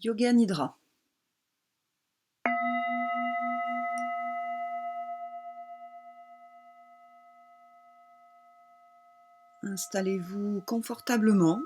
Yoga Nidra. Installez-vous confortablement.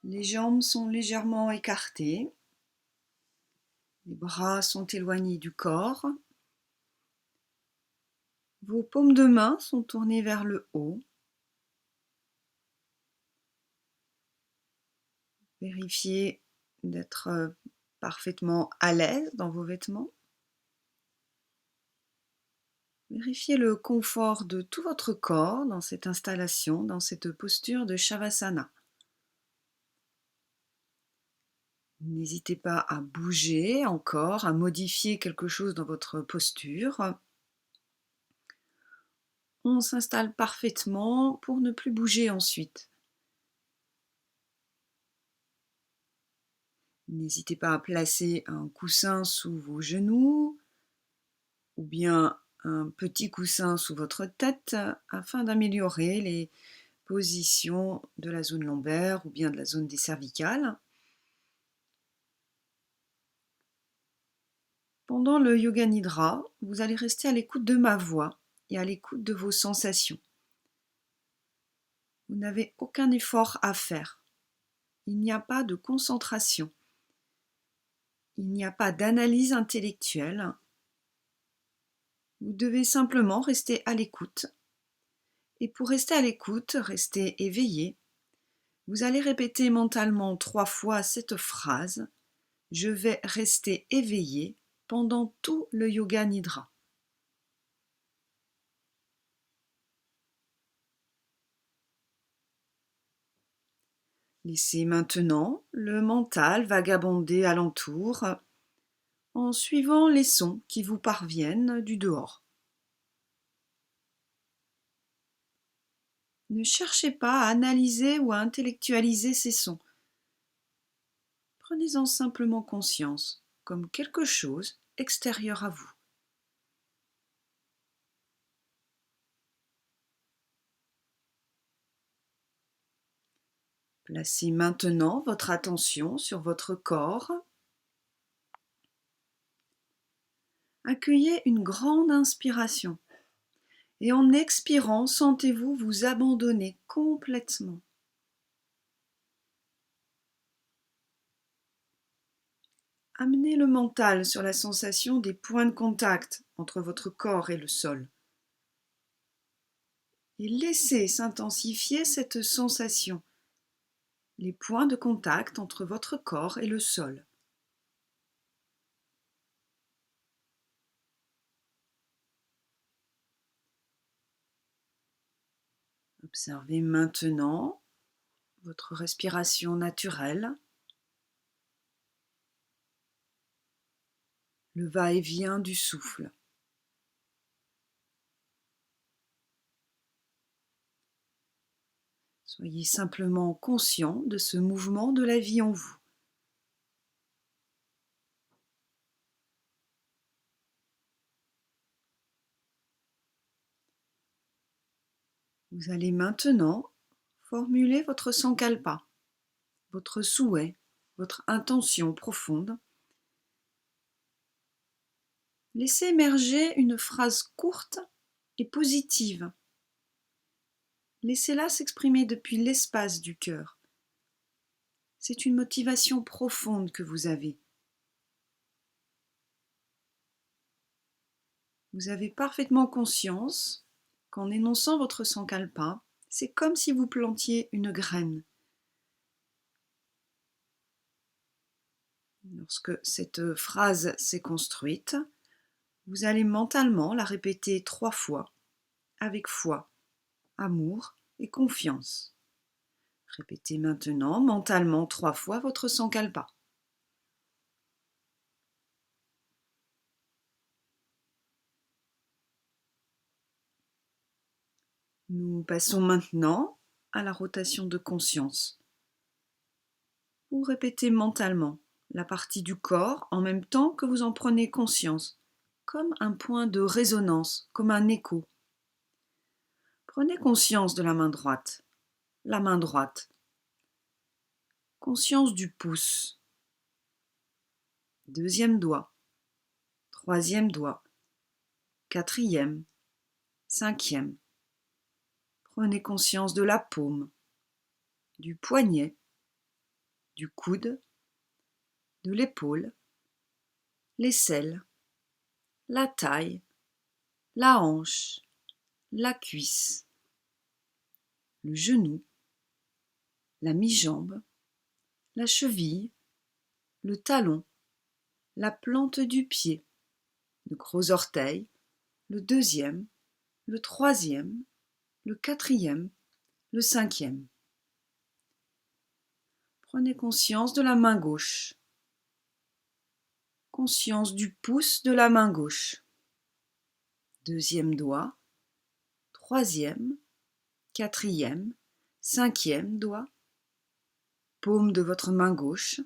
Les jambes sont légèrement écartées. Les bras sont éloignés du corps. Vos paumes de main sont tournées vers le haut. Vérifiez d'être parfaitement à l'aise dans vos vêtements. Vérifiez le confort de tout votre corps dans cette installation, dans cette posture de Shavasana. N'hésitez pas à bouger encore, à modifier quelque chose dans votre posture. On s'installe parfaitement pour ne plus bouger ensuite. N'hésitez pas à placer un coussin sous vos genoux ou bien un petit coussin sous votre tête afin d'améliorer les positions de la zone lombaire ou bien de la zone des cervicales. Pendant le Yoga Nidra, vous allez rester à l'écoute de ma voix et à l'écoute de vos sensations. Vous n'avez aucun effort à faire. Il n'y a pas de concentration. Il n'y a pas d'analyse intellectuelle. Vous devez simplement rester à l'écoute. Et pour rester à l'écoute, rester éveillé, vous allez répéter mentalement 3 fois cette phrase « Je vais rester éveillé pendant tout le Yoga Nidra ». Laissez maintenant le mental vagabonder alentour en suivant les sons qui vous parviennent du dehors. Ne cherchez pas à analyser ou à intellectualiser ces sons. Prenez-en simplement conscience comme quelque chose extérieur à vous. Placez maintenant votre attention sur votre corps. Accueillez une grande inspiration et en expirant, sentez-vous vous abandonner complètement. Amenez le mental sur la sensation des points de contact entre votre corps et le sol. Et laissez s'intensifier cette sensation, les points de contact entre votre corps et le sol. Observez maintenant votre respiration naturelle, le va-et-vient du souffle. Soyez simplement conscient de ce mouvement de la vie en vous. Vous allez maintenant formuler votre sankalpa, votre souhait, votre intention profonde. Laissez émerger une phrase courte et positive. Laissez-la s'exprimer depuis l'espace du cœur. C'est une motivation profonde que vous avez. Vous avez parfaitement conscience qu'en énonçant votre sankalpa, c'est comme si vous plantiez une graine. Lorsque cette phrase s'est construite, vous allez mentalement la répéter 3 fois, avec foi, amour et confiance. Répétez maintenant mentalement 3 fois votre sankalpa. Nous passons maintenant à la rotation de conscience. Vous répétez mentalement la partie du corps en même temps que vous en prenez conscience, comme un point de résonance, comme un écho. Prenez conscience de la main droite, Conscience du pouce. Deuxième doigt, troisième doigt, quatrième, cinquième. Prenez conscience de la paume, du poignet, du coude, de l'épaule, l'aisselle, la taille, la hanche, la cuisse, le genou, la mi-jambe, la cheville, le talon, la plante du pied, le gros orteil, le deuxième, le troisième, le quatrième, le cinquième. Prenez conscience de la main gauche. Conscience du pouce de la main gauche. Deuxième doigt, troisième, quatrième, cinquième doigt. Paume de votre main gauche,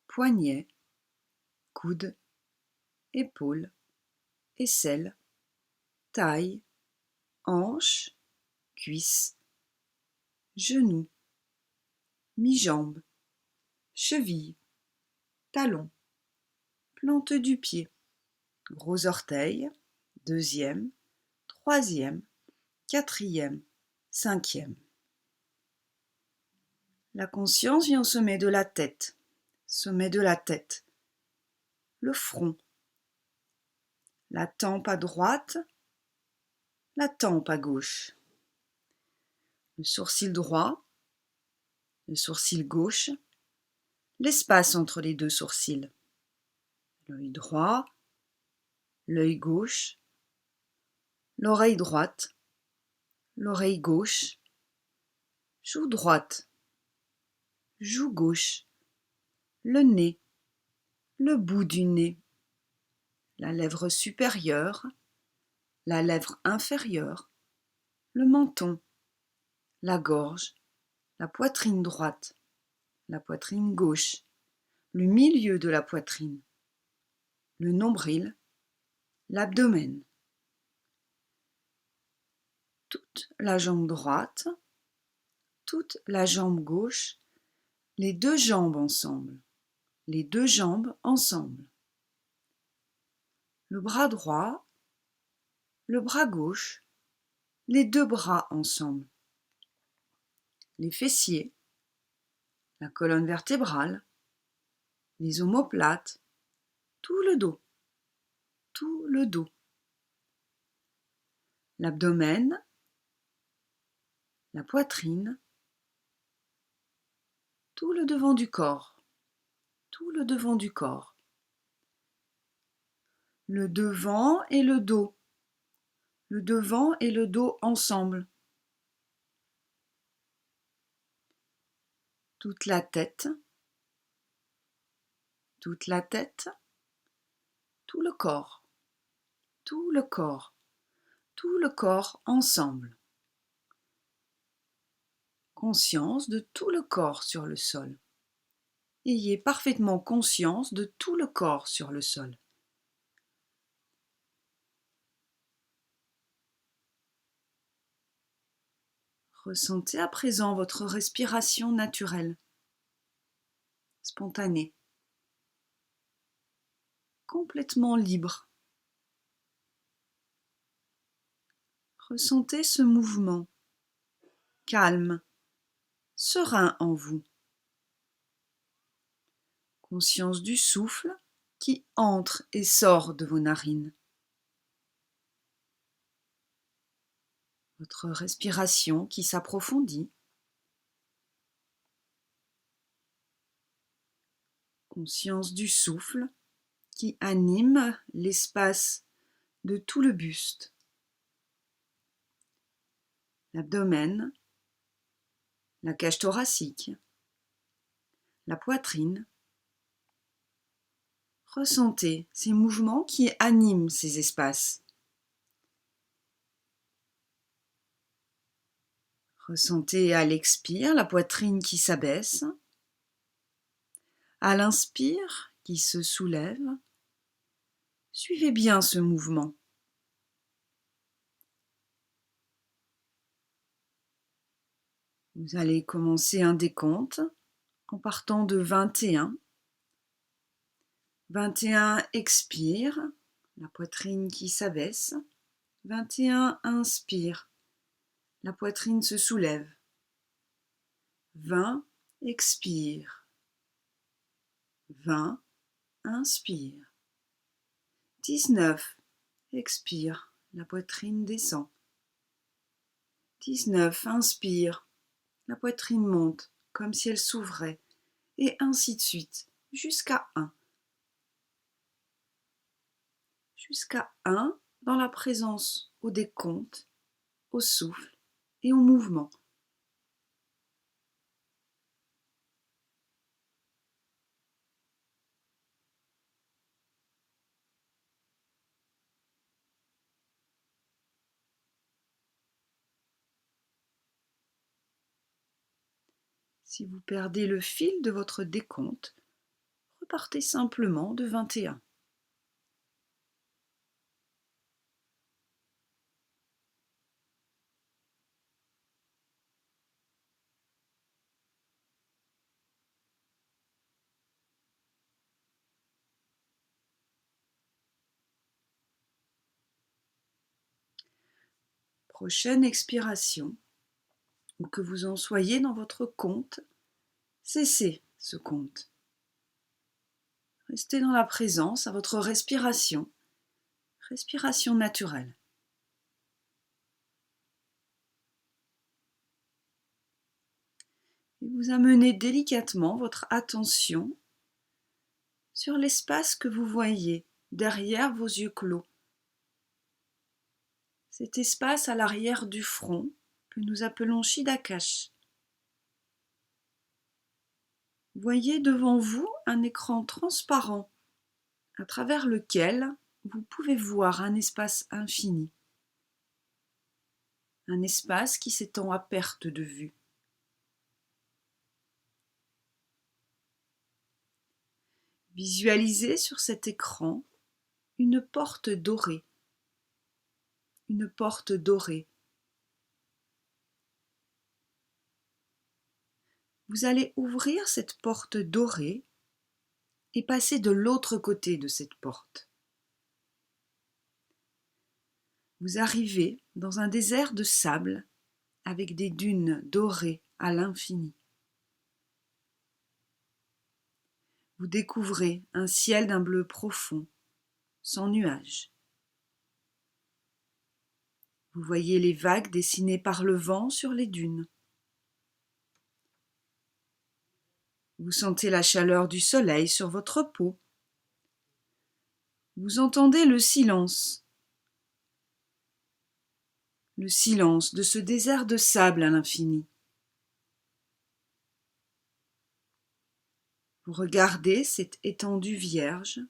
poignet, coude, épaule, aisselle, taille, hanche, cuisse, genou, mi-jambe, cheville, talon, plante du pied, gros orteil, deuxième, troisième, quatrième, cinquième. La conscience vient au sommet de la tête, le front, la tempe à droite, la tempe à gauche, le sourcil droit, le sourcil gauche, l'espace entre les deux sourcils, l'œil droit, l'œil gauche, l'oreille droite, l'oreille gauche, joue droite, joue gauche, le nez, le bout du nez, la lèvre supérieure, la lèvre inférieure, le menton, la gorge, la poitrine droite, la poitrine gauche, le milieu de la poitrine, le nombril, l'abdomen, toute la jambe droite, toute la jambe gauche, les deux jambes ensemble, les deux jambes ensemble, le bras droit, le bras gauche, les deux bras ensemble, les fessiers, la colonne vertébrale, les omoplates, tout le dos, l'abdomen, la poitrine, tout le devant du corps, le devant et le dos ensemble, toute la tête, tout le corps, tout le corps ensemble. Conscience de tout le corps sur le sol. Ayez parfaitement conscience de tout le corps sur le sol. Ressentez à présent votre respiration naturelle, spontanée, complètement libre. Ressentez ce mouvement, calme, serein en vous. Conscience du souffle qui entre et sort de vos narines. Votre respiration qui s'approfondit. Conscience du souffle qui anime l'espace de tout le buste. L'abdomen, la cage thoracique, la poitrine. Ressentez ces mouvements qui animent ces espaces. Ressentez à l'expire la poitrine qui s'abaisse, à l'inspire qui se soulève. Suivez bien ce mouvement. Vous allez commencer un décompte en partant de 21. 21, expire, la poitrine qui s'abaisse. 21, inspire, la poitrine se soulève. 20, expire. 20, inspire. 19, expire, la poitrine descend. 19, inspire, la poitrine monte comme si elle s'ouvrait, et ainsi de suite, jusqu'à 1. Jusqu'à 1 dans la présence au décompte, au souffle et au mouvement. Si vous perdez le fil de votre décompte, repartez simplement de 21. Prochaine expiration, ou que vous en soyez dans votre compte, cessez ce compte. Restez dans la présence à votre respiration naturelle. Et vous amenez délicatement votre attention sur l'espace que vous voyez derrière vos yeux clos. Cet espace à l'arrière du front que nous appelons Chidacash. Voyez devant vous un écran transparent à travers lequel vous pouvez voir un espace infini. Un espace qui s'étend à perte de vue. Visualisez sur cet écran une porte dorée. Une porte dorée. Vous allez ouvrir cette porte dorée et passer de l'autre côté de cette porte. Vous arrivez dans un désert de sable avec des dunes dorées à l'infini. Vous découvrez un ciel d'un bleu profond, sans nuages. Vous voyez les vagues dessinées par le vent sur les dunes. Vous sentez la chaleur du soleil sur votre peau. Vous entendez le silence de ce désert de sable à l'infini. Vous regardez cette étendue vierge,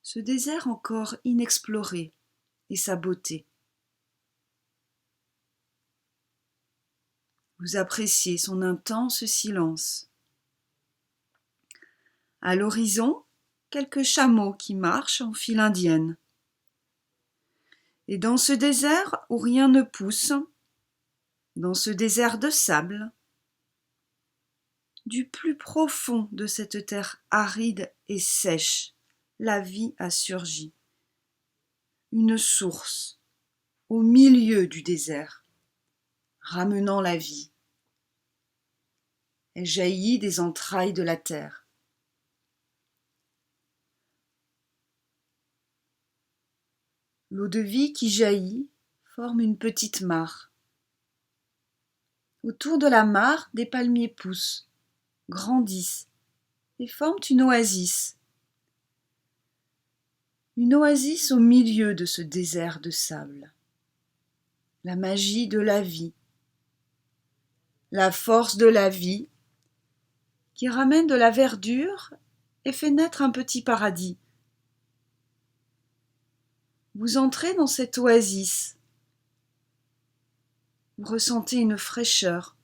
ce désert encore inexploré et sa beauté. Vous appréciez son intense silence. À l'horizon, quelques chameaux qui marchent en file indienne. Et dans ce désert où rien ne pousse, dans ce désert de sable, du plus profond de cette terre aride et sèche, la vie a surgi. Une source au milieu du désert, ramenant la vie. Elle jaillit des entrailles de la terre. L'eau de vie qui jaillit forme une petite mare. Autour de la mare, des palmiers poussent, grandissent et forment une oasis. Une oasis au milieu de ce désert de sable. La magie de la vie, la force de la vie qui ramène de la verdure et fait naître un petit paradis. Vous entrez dans cette oasis. Vous ressentez une fraîcheur.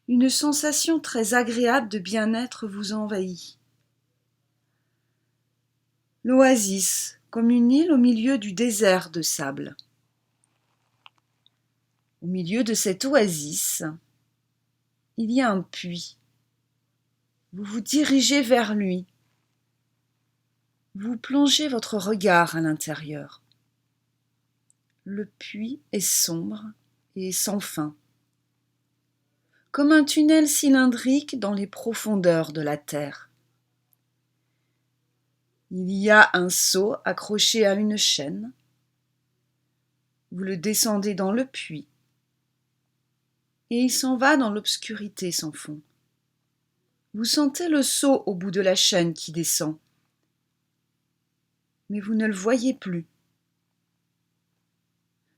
Une sensation très agréable de bien-être vous envahit. L'oasis, comme une île au milieu du désert de sable. Au milieu de cette oasis, il y a un puits. Vous vous dirigez vers lui. Vous plongez votre regard à l'intérieur. Le puits est sombre et sans fin, comme un tunnel cylindrique dans les profondeurs de la terre. Il y a un seau accroché à une chaîne. Vous le descendez dans le puits et il s'en va dans l'obscurité sans fond. Vous sentez le seau au bout de la chaîne qui descend, mais vous ne le voyez plus.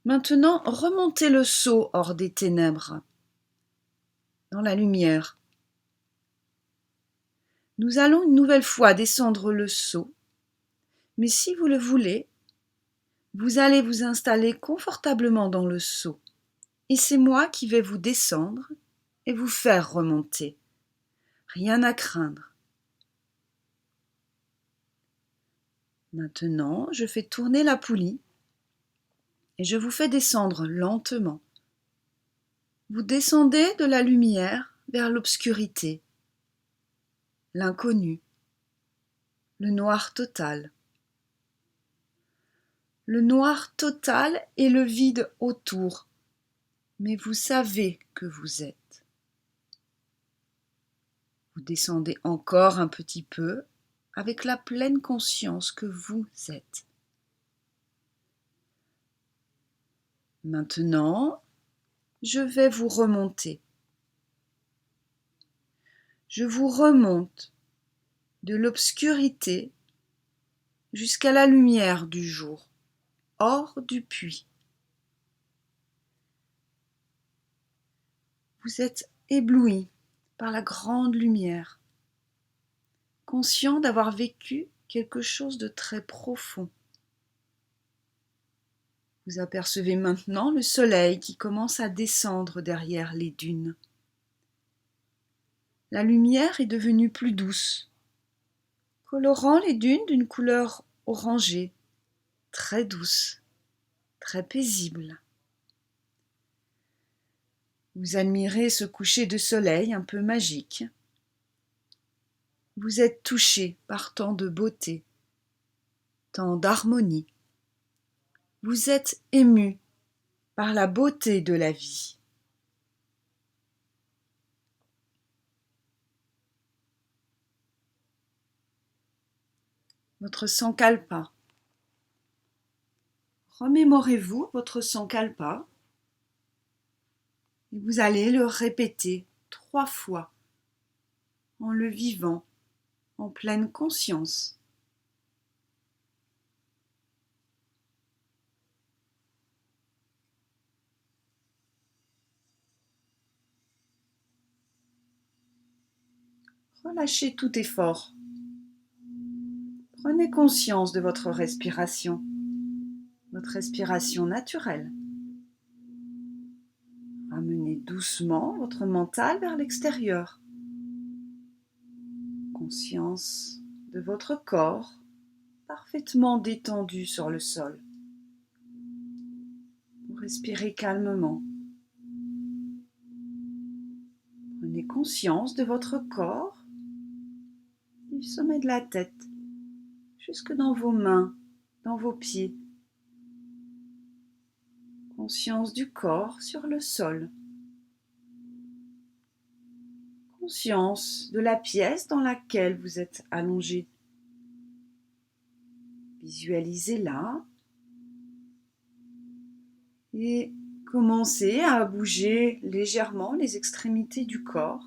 Maintenant, remontez le seau hors des ténèbres, dans la lumière. Nous allons une nouvelle fois descendre le seau, mais si vous le voulez, vous allez vous installer confortablement dans le seau, et c'est moi qui vais vous descendre et vous faire remonter. Rien à craindre. Maintenant, je fais tourner la poulie et je vous fais descendre lentement. Vous descendez de la lumière vers l'obscurité, l'inconnu, le noir total. Le noir total et le vide autour, mais vous savez que vous êtes. Vous descendez encore un petit peu avec la pleine conscience que vous êtes. Maintenant, je vais vous remonter. Je vous remonte de l'obscurité jusqu'à la lumière du jour, hors du puits. Vous êtes ébloui par la grande lumière, conscient d'avoir vécu quelque chose de très profond. Vous apercevez maintenant le soleil qui commence à descendre derrière les dunes. La lumière est devenue plus douce, colorant les dunes d'une couleur orangée, très douce, très paisible. Vous admirez ce coucher de soleil un peu magique. Vous êtes touché par tant de beauté, tant d'harmonie. Vous êtes ému par la beauté de la vie. Votre sankalpa. Remémorez-vous votre sankalpa et vous allez le répéter 3 fois en le vivant en pleine conscience. Relâchez tout effort. Prenez conscience de votre respiration naturelle. Ramenez doucement votre mental vers l'extérieur. Conscience de votre corps parfaitement détendu sur le sol. Vous respirez calmement. Prenez conscience de votre corps du sommet de la tête jusque dans vos mains, dans vos pieds. Conscience du corps sur le sol. Conscience de la pièce dans laquelle vous êtes allongé. Visualisez-la et commencez à bouger légèrement les extrémités du corps.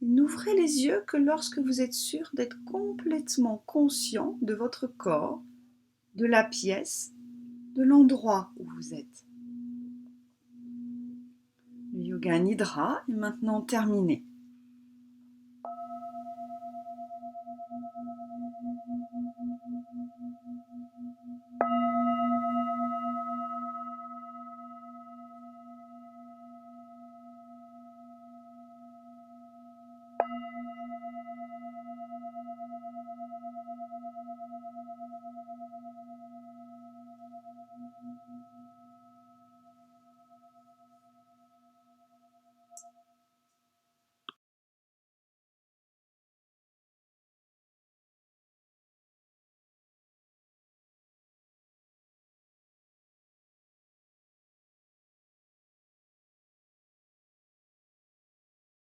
N'ouvrez les yeux que lorsque vous êtes sûr d'être complètement conscient de votre corps, de la pièce, de l'endroit où vous êtes. Le yoga nidra est maintenant terminé.